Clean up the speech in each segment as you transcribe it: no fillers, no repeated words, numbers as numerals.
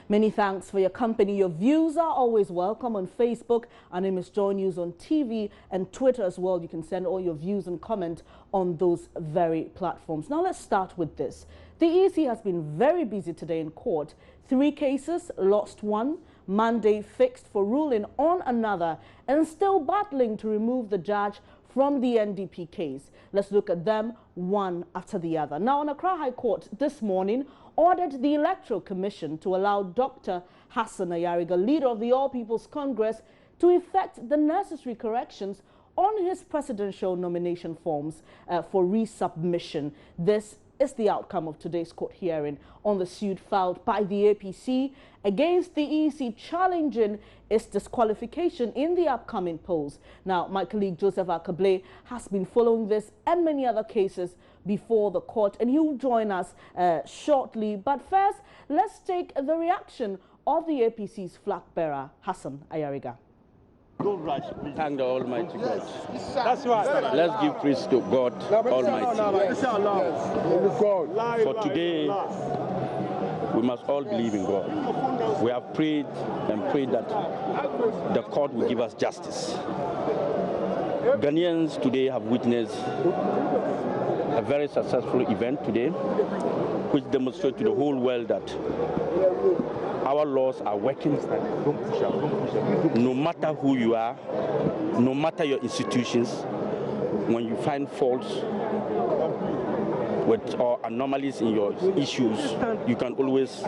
Many thanks for your company. Your views are always welcome on Facebook. Our name is Joy News on TV and Twitter as well. You can send all your views and comment on those very platforms. Now let's start with this. The EC has been very busy today in court. 3 cases, lost 1, Monday fixed for ruling on another, and still battling to remove the judge from the NDP case. Let's look at them one after the other. Now, Accra High Court this morning ordered the Electoral Commission to allow Dr. Hassan Ayariga, leader of the All People's Congress, to effect the necessary corrections on his presidential nomination forms for resubmission. This is the outcome of today's court hearing on the suit filed by the APC against the EC challenging its disqualification in the upcoming polls. Now, my colleague Joseph Akable has been following this and many other cases before the court, and he will join us shortly. But first, let's take the reaction of the APC's flag bearer, Hassan Ayariga. Don't rush, please. Thank the Almighty God. That's right. Let's give praise to God Almighty. For today, we must all believe in God. We have prayed and prayed that the court will give us justice. Ghanaians today have witnessed a very successful event today, which demonstrates to the whole world that our laws are working. No matter who you are, no matter your institutions, when you find faults or anomalies in your issues, you can always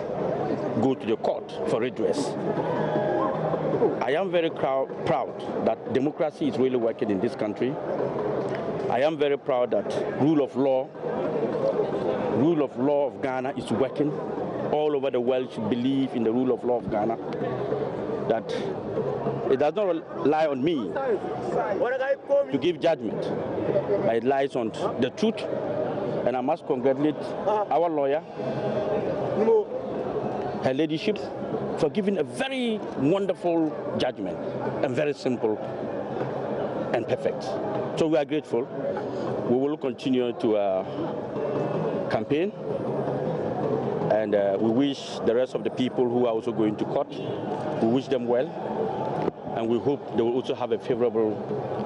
go to the court for redress. I am very proud that democracy is really working in this country. I am very proud that rule of law of Ghana is working. All over the world should believe in the rule of law of Ghana, that it does not lie on me to give judgment, but it lies on the truth. And I must congratulate our lawyer, her ladyship, for giving a very wonderful judgment and very simple and perfect. So we are grateful. We will continue to campaign. And we wish the rest of the people who are also going to court, we wish them well, and we hope they will also have a favorable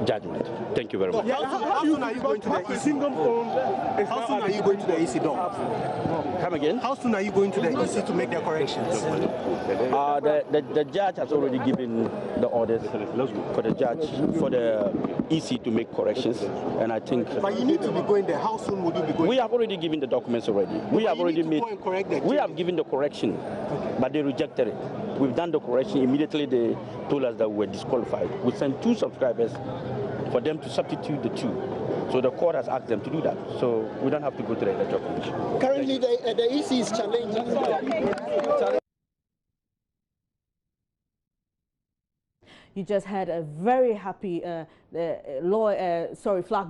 judgment. Thank you very much. How soon are you going to the EC? How soon are you going to the EC? Come again? How soon are you going to the EC to make their corrections? The judge has already given the orders for the EC to make corrections, and I think. But you need to be going there. How soon would you be going? We have already given the documents already. We have already made. We have given the correction, but they rejected it. We've done the correction immediately. They told us that we were disqualified. We sent 2 subscribers for them to substitute the 2. So the court has asked them to do that. So we don't have to go to the Electoral Commission. Currently, the EC is challenging. You just had a very happy flag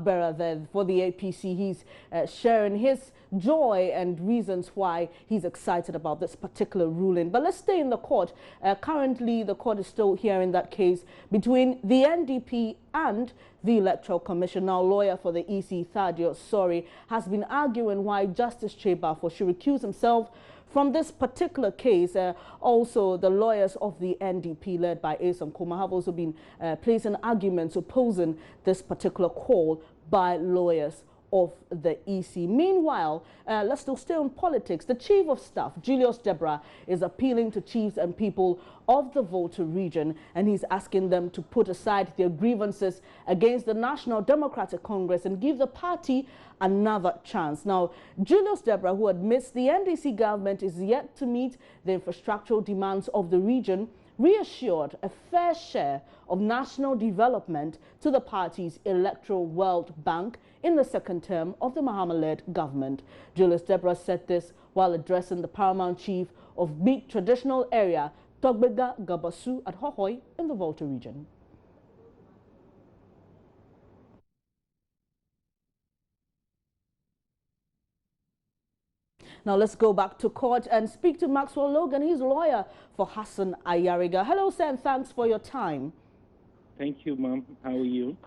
bearer there for the APC. He's sharing his joy and reasons why he's excited about this particular ruling. But let's stay in the court. Currently, the court is still hearing that case between the NDP and the Electoral Commission. Now, lawyer for the EC, Thadio Sori, has been arguing why Justice Chebafo should recuse himself from this particular case. Also, the lawyers of the NDP, led by Asom Kuma, have also been placing arguments opposing this particular call by lawyers of the EC. Meanwhile, let's still stay on politics. The Chief of Staff, Julius Debra, is appealing to chiefs and people of the Volta region, and he's asking them to put aside their grievances against the National Democratic Congress and give the party another chance. Now, Julius Debra, who admits the NDC government is yet to meet the infrastructural demands of the region, reassured a fair share of national development to the party's Electoral World Bank in the second term of the Mahama-led government. Julius Debra said this while addressing the paramount chief of Beat traditional area, Togbega Gabasu at Hohoi in the Volta region. Now let's go back to court and speak to Maxwell Logan. He's a lawyer for Hassan Ayariga. Hello, sir, and thanks for your time. Thank you, ma'am. How are you?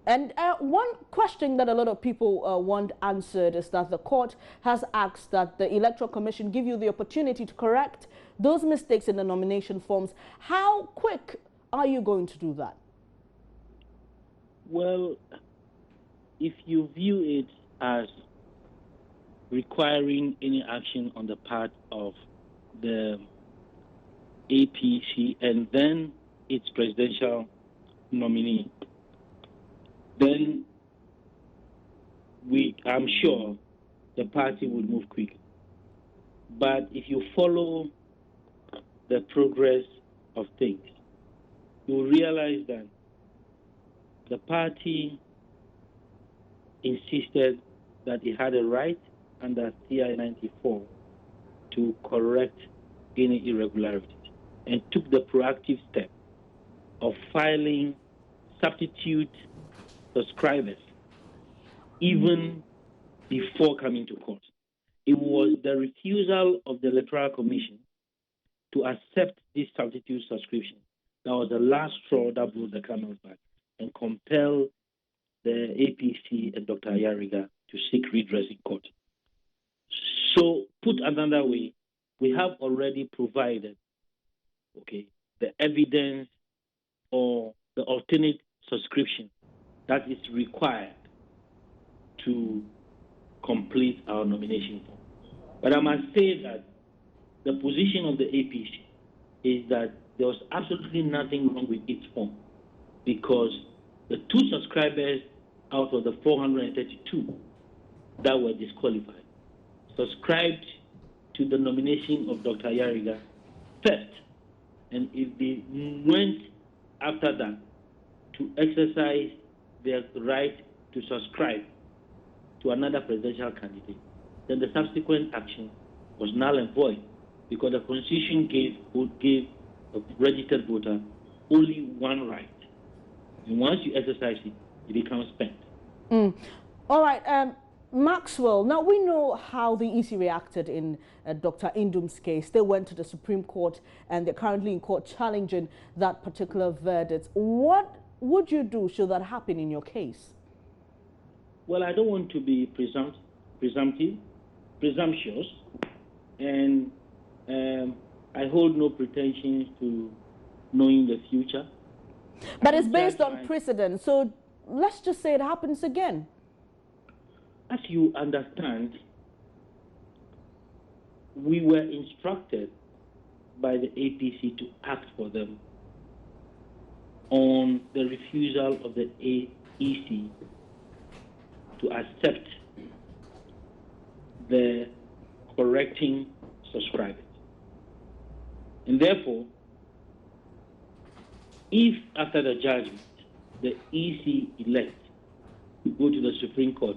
And one question that a lot of people want answered is that the court has asked that the Electoral Commission give you the opportunity to correct those mistakes in the nomination forms. How quick are you going to do that? Well, if you view it as requiring any action on the part of the APC and then its presidential nominee, then I'm sure the party will move quickly. But if you follow the progress of things, you will realize that the party insisted that it had a right under CI 94 to correct any irregularities and took the proactive step of filing substitute subscribers even before coming to court. It was the refusal of the Electoral Commission to accept this substitute subscription that was the last straw that brought the camel's back and compelled the APC and Dr. Ayariga to seek redress in court. So, put another way, we have already provided, the evidence or the alternate subscription that is required to complete our nomination form. But I must say that the position of the APC is that there was absolutely nothing wrong with its form because the 2 subscribers out of the 432 that were disqualified subscribed to the nomination of Dr. Ayariga first. And if they went after that to exercise their right to subscribe to another presidential candidate, then the subsequent action was null and void because the Constitution gave a registered voter only one right. And once you exercise it, it becomes spent. All right, Maxwell, now we know how the EC reacted in Dr. Indum's case. They went to the Supreme Court and they're currently in court challenging that particular verdict. What would you do should that happen in your case? Well, I don't want to be presumptuous, and I hold no pretensions to knowing the future. But it's based on precedent, so let's just say it happens again. As you understand, we were instructed by the APC to act for them on the refusal of the EC to accept the correcting subscribers. And therefore, if after the judgment, the EC elects to go to the Supreme Court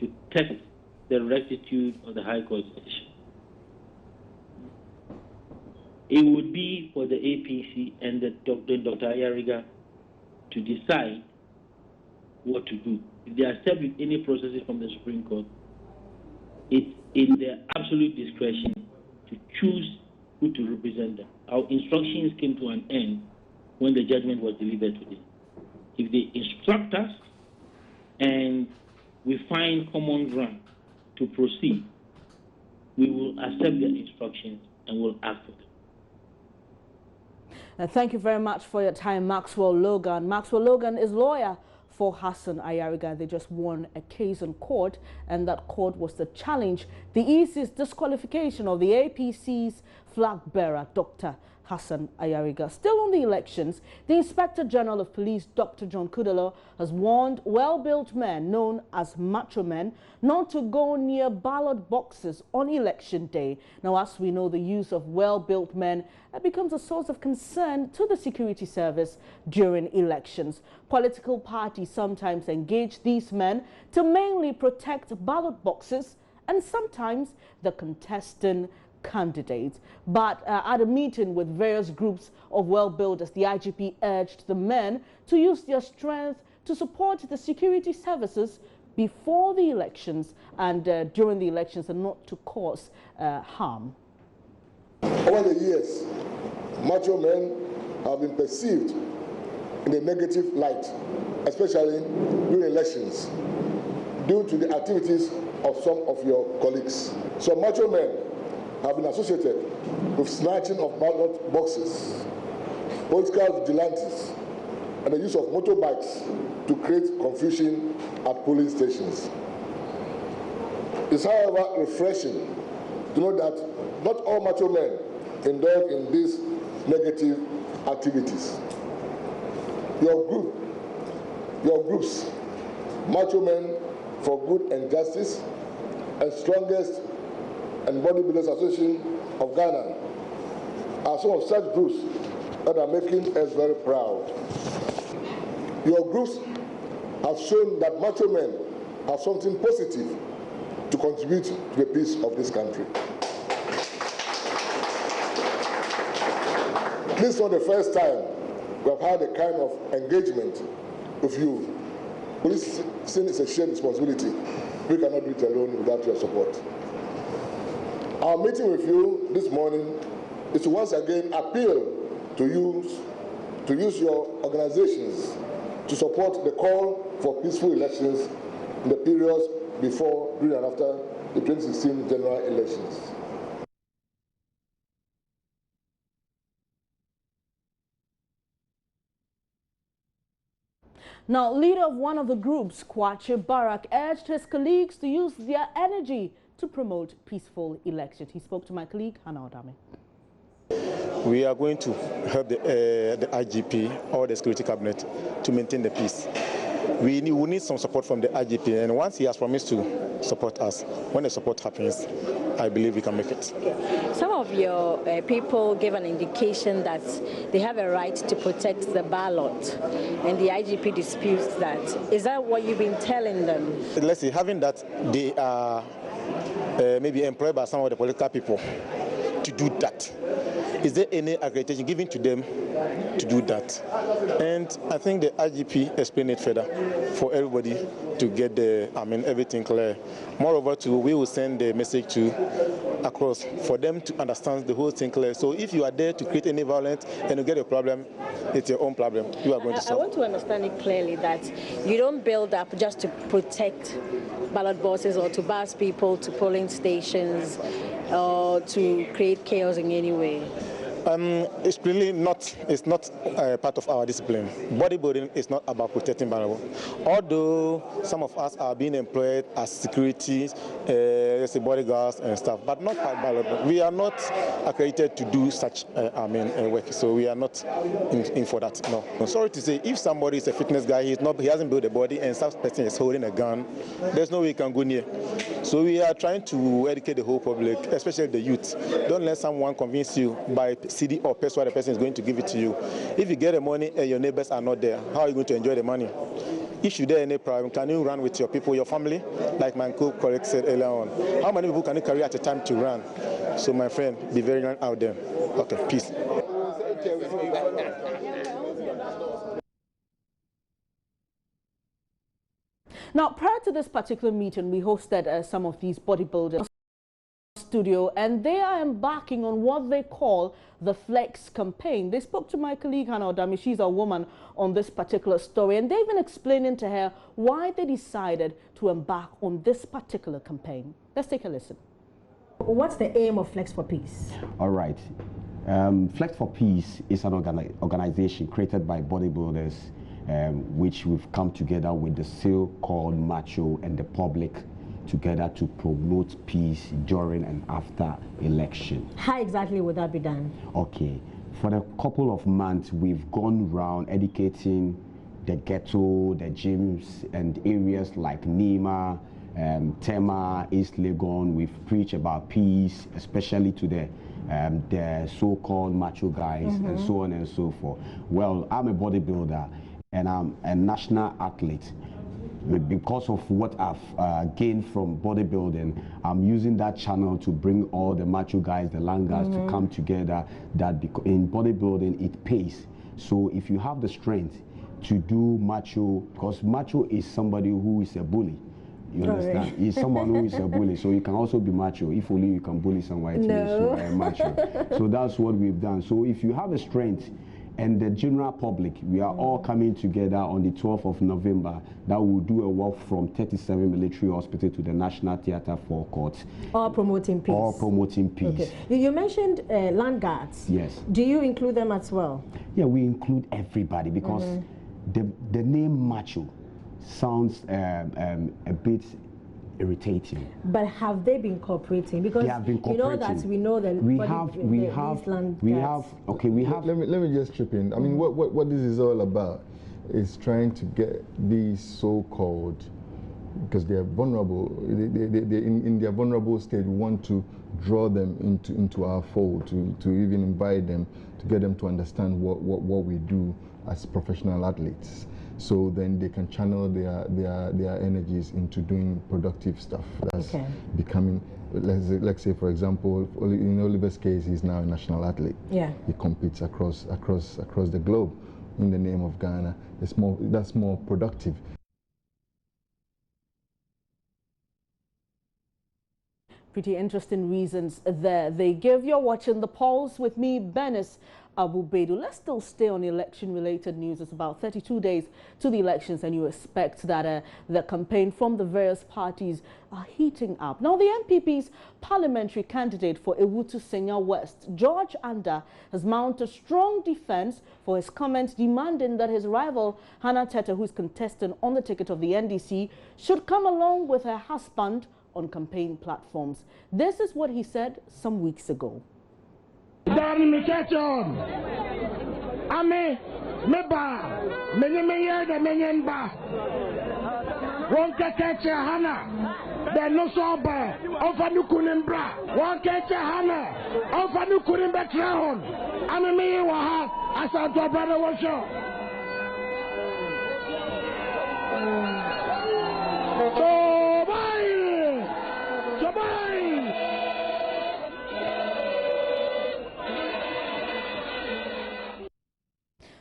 to test the rectitude of the High Court's decision, it would be for the APC and Dr. Ayariga to decide what to do. If they accept with any processes from the Supreme Court, it's in their absolute discretion to choose who to represent them. Our instructions came to an end when the judgment was delivered today. If they instruct us and we find common ground to proceed, we will accept their instructions and will act for them. Thank you very much for your time, Maxwell Logan. Maxwell Logan is lawyer for Hassan Ayariga. They just won a case in court, and that court was to challenge the EC's disqualification of the APC's flag bearer, Dr. Hassan Ayariga. Still on the elections, the Inspector General of Police, Dr. John Kudalo, has warned well-built men known as macho men not to go near ballot boxes on election day. Now, as we know, the use of well-built men becomes a source of concern to the security service during elections. Political parties sometimes engage these men to mainly protect ballot boxes and sometimes the contesting candidates. But at a meeting with various groups of well-builders, the IGP urged the men to use their strength to support the security services before the elections and during the elections, and not to cause harm. Over the years, macho men have been perceived in a negative light, especially during elections, due to the activities of some of your colleagues. Some macho men have been associated with snatching of ballot boxes, political vigilantes, and the use of motorbikes to create confusion at polling stations. It's, however, refreshing to know that not all macho men indulge in these negative activities. Your groups, Macho Men for Good and Justice, and Strongest and Bodybuilders Association of Ghana are some of such groups that are making us very proud. Your groups have shown that macho men have something positive to contribute to the peace of this country. This is not the first time we have had a kind of engagement with you. Policing is a shared responsibility. We cannot do it alone without your support. Our meeting with you this morning is to once again appeal to use your organizations to support the call for peaceful elections in the periods before, during, and after the 2016 general elections. Now, leader of one of the groups, Kwache Barak, urged his colleagues to use their energy to promote peaceful elections. He spoke to my colleague, Hannah Odame. We are going to help the IGP or the security cabinet to maintain the peace. We need some support from the IGP, and once he has promised to support us, when the support happens, I believe we can make it. Okay. Some of your people gave an indication that they have a right to protect the ballot, and the IGP disputes that. Is that what you've been telling them? Let's see, having that they are maybe employed by some of the political people to do that. Is there any accreditation given to them to do that? And I think the IGP explained it further for everybody to get everything clear. Moreover, we will send the message across for them to understand the whole thing clear. So if you are there to create any violence and you get a problem, it's your own problem. You are going to solve. I want to understand it clearly that you don't build up just to protect ballot boxes or to bus people to polling stations or to create chaos in any way. It's really not. It's not part of our discipline. Bodybuilding is not about protecting ballot. Although some of us are being employed as security, let's say bodyguards and stuff, but not part ballot. We are not accredited to do such work, so we are not in for that. No. I'm sorry to say, if somebody is a fitness guy, he hasn't built a body, and some person is holding a gun, there's no way he can go near. So we are trying to educate the whole public, especially the youth. Don't let someone convince you by CD or person, the person is going to give it to you. If you get the money and your neighbors are not there, how are you going to enjoy the money? If you there any problem, can you run with your people, your family? Like my co-colleague said earlier on. How many people can you carry at a time to run? So my friend, be very young out there. Okay, peace. Now, prior to this particular meeting, we hosted some of these bodybuilders studio, and they are embarking on what they call the Flex campaign. They spoke to my colleague Hannah Odame, she's a woman on this particular story, and they've been explaining to her why they decided to embark on this particular campaign. Let's take a listen. What's the aim of Flex for Peace? All right. Flex for Peace is an organization created by bodybuilders, which we've come together with the so-called macho and the public together to promote peace during and after election. How exactly would that be done? Okay, for a couple of months we've gone around educating the ghetto, the gyms and areas like Nima, Tema, East Legon. We've preached about peace, especially to the so-called macho guys and so on and so forth. Well, I'm a bodybuilder and I'm a national athlete. Because of what I've gained from bodybuilding, I'm using that channel to bring all the macho guys, the langars to come together. That in bodybuilding it pays. So if you have the strength to do macho, because macho is somebody who is a bully. You understand? He's someone who is a bully, so you can also be macho. If only you can bully someone, so macho. So that's what we've done. So if you have a strength and the general public, we are all coming together on the 12th of November that will do a walk from 37 Military Hospital to the National Theatre Forecourt. All promoting peace. All promoting peace. Okay. You mentioned land guards. Yes. Do you include them as well? Yeah, we include everybody because the name macho sounds a bit irritating. But have they been cooperating? Because they have been cooperating. You know that we know that Let me just chip in. I mean, what this is all about is trying to get these so-called, because they are vulnerable. They in their vulnerable state. We want to draw them into our fold, to even invite them, to get them to understand what we do as professional athletes. So then they can channel their energies into doing productive stuff. That's becoming, let's say for example, in Oliver's case, he's now a national athlete. Yeah. He competes across the globe in the name of Ghana. That's more productive. Pretty interesting reasons there they give. You're watching The Pulse with me, Benis Abu Bedu. Let's still stay on election-related news. It's about 32 days to the elections, and you expect that the campaign from the various parties are heating up. Now, the NPP's parliamentary candidate for Ewutu Senya West, George Anda, has mounted a strong defense for his comments demanding that his rival, Hannah Tete, who is contesting on the ticket of the NDC, should come along with her husband on campaign platforms. This is what he said some weeks ago.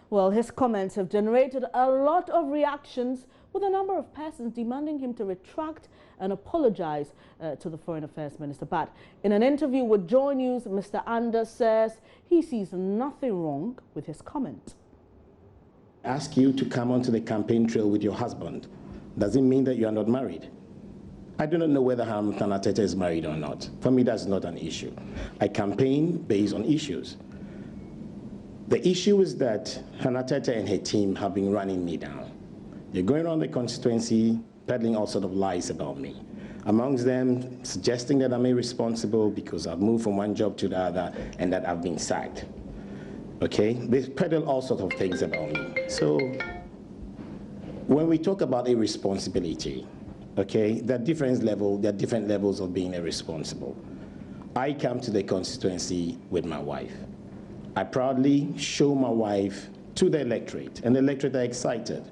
Well, his comments have generated a lot of reactions, with a number of persons demanding him to retract and apologize to the Foreign Affairs Minister. But in an interview with Joy News, Mr. Anders says he sees nothing wrong with his comment. Ask you to come onto the campaign trail with your husband. Does it mean that you are not married? I do not know whether Hannah Tete is married or not. For me, that's not an issue. I campaign based on issues. The issue is that Hannah Tete and her team have been running me down. They're going around the constituency, peddling all sorts of lies about me. Amongst them, suggesting that I'm irresponsible because I've moved from one job to the other and that I've been sacked. Okay? They peddle all sorts of things about me. So when we talk about irresponsibility, okay, there are different levels of being irresponsible. I come to the constituency with my wife. I proudly show my wife to the electorate, and the electorate are excited.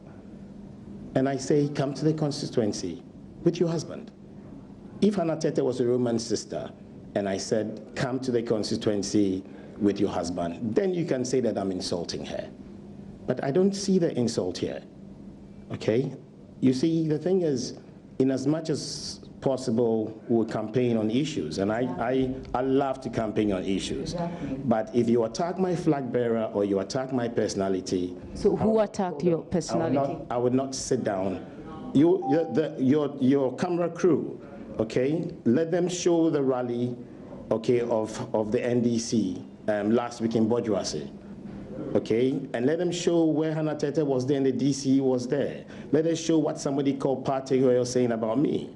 And I say, come to the constituency with your husband. If Hannah Tete was a Roman sister, and I said, come to the constituency with your husband, then you can say that I'm insulting her. But I don't see the insult here, okay? You see, the thing is, in as much as possible, we'll campaign on issues, and I love to campaign on issues. Exactly. But if you attack my flag bearer or you attack my personality... So who attacked your personality? I would not sit down. Your camera crew, okay, let them show the rally, okay, of the NDC last week in Bojuase. Okay, and let them show where Hannah Tete was there and the DC was there. Let us show what somebody called Partey was saying about me.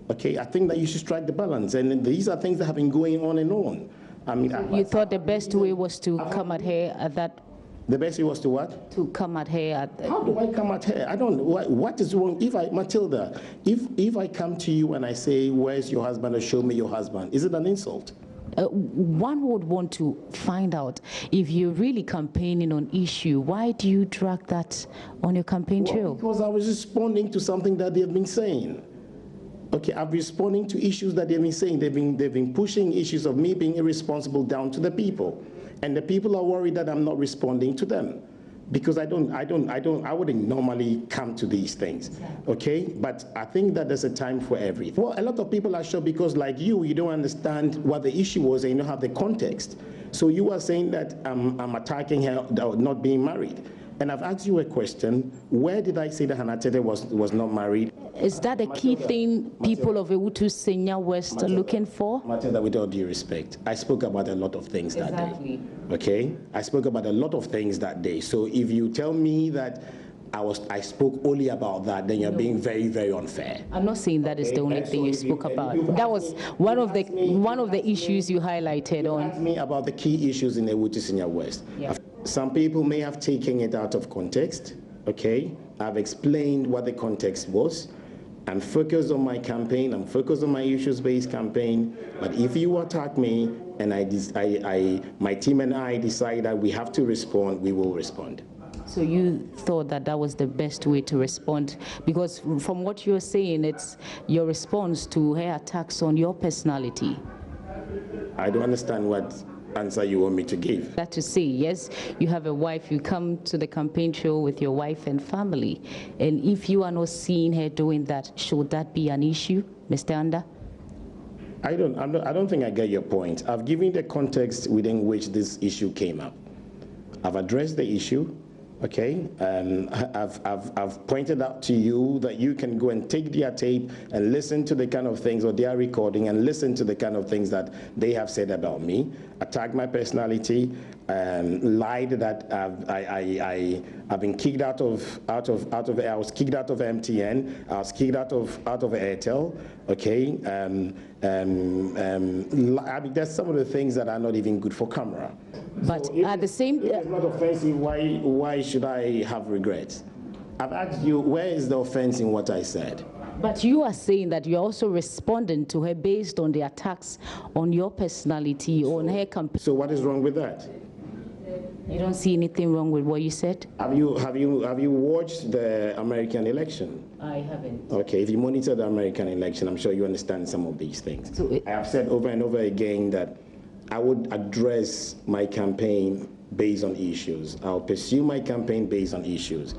Okay, I think that you should strike the balance, and these are things that have been going on and on. I mean, you thought the best way was to come at her at that. The best way was to what? To come at her at. How do I come at her? I don't know. What is wrong? Matilda, if I come to you and I say, "Where's your husband?" or "Show me your husband," is it an insult? One would want to find out if you're really campaigning on issue. Why do you drag that on your campaign trail? Because I was responding to something that they've been saying. Okay, I'm responding to issues that they've been saying. They've been pushing issues of me being irresponsible down to the people. And the people are worried that I'm not responding to them. because I wouldn't normally come to these things, okay? But I think that there's a time for everything. Well, a lot of people are shocked because, like you don't understand what the issue was and you don't have the context. So you are saying that I'm attacking her not being married. And I've asked you a question. Where did I say that Hannah Tete was not married? Is that a key thing people of Ewutu Senya West are looking for? Matilda, with all due respect, I spoke about a lot of things that day. Okay? I spoke about a lot of things that day. So if you tell me that I spoke only about that, then you're being very, very unfair. I'm not saying that is the only thing you spoke about. That was one of the issues you highlighted on. You asked me about the key issues in Ewutu Senya West. Yeah. Some people may have taken it out of context, okay? I've explained what the context was. I'm focused on my campaign, I'm focused on my issues-based campaign, but if you attack me and my team and I decide that we have to respond, we will respond. So you thought that that was the best way to respond? Because from what you're saying, it's your response to her attacks on your personality. I don't understand what answer you want me to give. That to say, yes, you have a wife, you come to the campaign trail with your wife and family, and if you are not seeing her doing that, should that be an issue, Mr. Anda? I don't think I get your point. I've given the context within which this issue came up. I've addressed the issue. Okay, I've pointed out to you that you can go and take their tape and listen to the kind of things, or their recording, and listen to the kind of things that they have said about me, attack my personality, lied that I've been kicked out of I was kicked out of MTN, I was kicked out of Airtel. Okay, I mean, there's some of the things that are not even good for camera. But so at the same time, it's not offensive. Why should I have regrets? I've asked you, where is the offense in what I said? But you are saying that you're also responding to her based on the attacks on your personality, on her campaign. So what is wrong with that? You don't see anything wrong with what you said? Have you watched the American election? I haven't. Okay, if you monitor the American election, I'm sure you understand some of these things. So I have said over and over again that I would address my campaign based on issues. I'll pursue my campaign based on issues,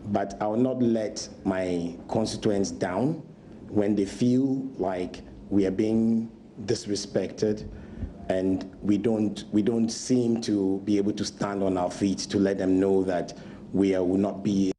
but I'll not let my constituents down when they feel like we are being disrespected and we don't seem to be able to stand on our feet to let them know that we will not be.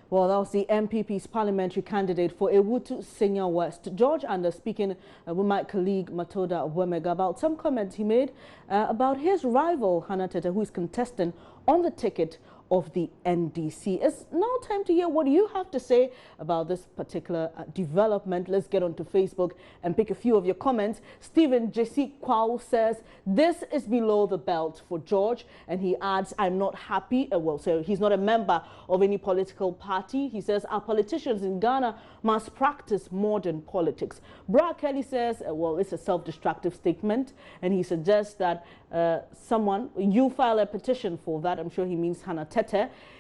Well, that was the MPP's parliamentary candidate for Ewutu Senya West, George Anda, speaking with my colleague Matilda Wemega about some comments he made about his rival Hannah Tete, who is contesting on the ticket of the NDC. It's now time to hear what you have to say about this particular development. Let's get onto Facebook and pick a few of your comments. Stephen J.C. Kwao says, this is below the belt for George. And he adds, I'm not happy. Well, so he's not a member of any political party. He says, our politicians in Ghana must practice modern politics. Bra Kelly says, well, it's a self-destructive statement. And he suggests that you file a petition for that. I'm sure he means Hannah Tete.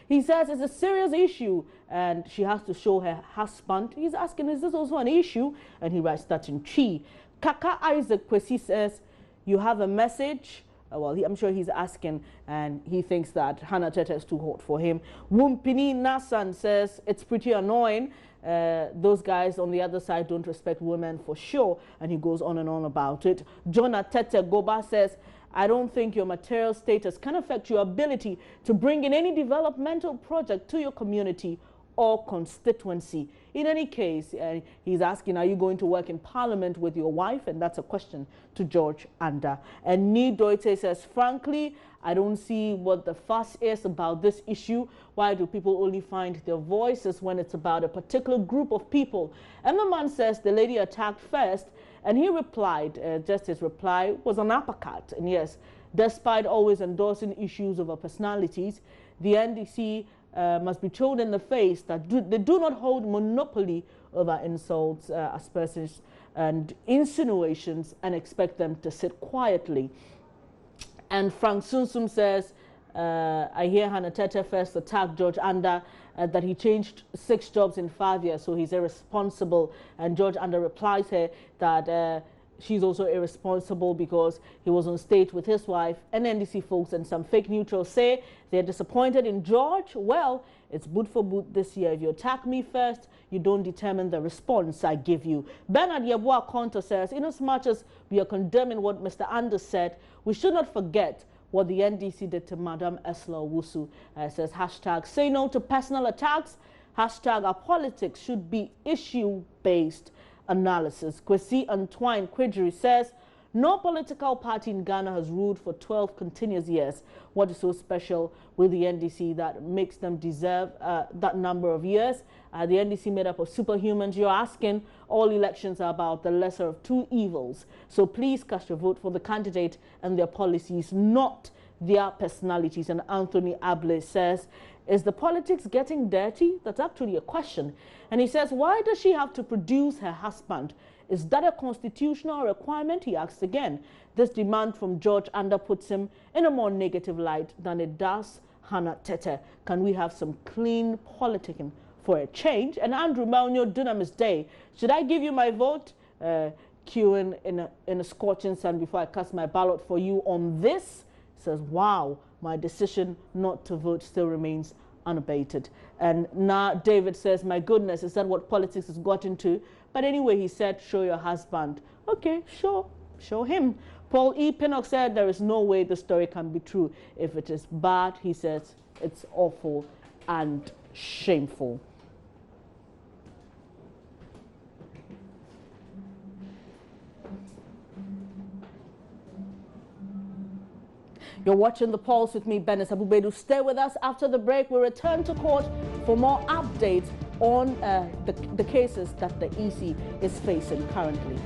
He says it's a serious issue and she has to show her husband. He's asking, is this also an issue? And he writes that in Chi. Kaka Isaac Kwesi says, you have a message? Well, I'm sure he's asking, and he thinks that Hannah Tete is too hot for him. Wumpini Nasan says, it's pretty annoying. Those guys on the other side don't respect women for sure. And he goes on and on about it. Jonah Tete Goba says, I don't think your material status can affect your ability to bring in any developmental project to your community or constituency. In any case, he's asking, are you going to work in parliament with your wife? And that's a question to George Anda. And Nidoite says, frankly, I don't see what the fuss is about this issue. Why do people only find their voices when it's about a particular group of people? And the man says the lady attacked first, and he replied, just his reply was an uppercut. And yes, despite always endorsing issues over personalities, the NDC must be told in the face that they do not hold monopoly over insults, aspersions, and insinuations, and expect them to sit quietly. And Frank Sunsum says, I hear Hannah Tete first attack George Anda, that he changed 6 jobs in 5 years, so he's irresponsible. And George Anda replies here that she's also irresponsible because he was on stage with his wife. And NDC folks and some fake neutrals say they're disappointed in George. Well, it's boot for boot this year. If you attack me first, you don't determine the response I give you. Bernard Yeboah Konto says, in as much as we are condemning what Mr. Anders said, we should not forget what the NDC did to Madam Esla Owusu. Says hashtag say no to personal attacks. Hashtag our politics should be issue-based analysis. Kwesi Antoine Quidri says, no political party in Ghana has ruled for 12 continuous years. What is so special with the NDC that makes them deserve that number of years? The NDC made up of superhumans. You're asking, all elections are about the lesser of two evils. So please cast your vote for the candidate and their policies, not their personalities. And Anthony Able says, is the politics getting dirty? That's actually a question. And he says, why does she have to produce her husband? Is that a constitutional requirement? He asks again. This demand from George Anda puts him in a more negative light than it does Hannah Tete. Can we have some clean politicking for a change? And Andrew Maunyo, Dunamis Day. Should I give you my vote? Queuing in a scorching sun before I cast my ballot for you on this? Says, wow, my decision not to vote still remains unabated. And now David says, my goodness, is that what politics has got into? But anyway, he said, show your husband. Okay, sure, show him. Paul E. Pinnock said, there is no way the story can be true. If it is bad, he says, it's awful and shameful. You're watching The Pulse with me, Benes Abubedu. Stay with us. After the break, we'll return to court for more updates on the cases that the EC is facing currently.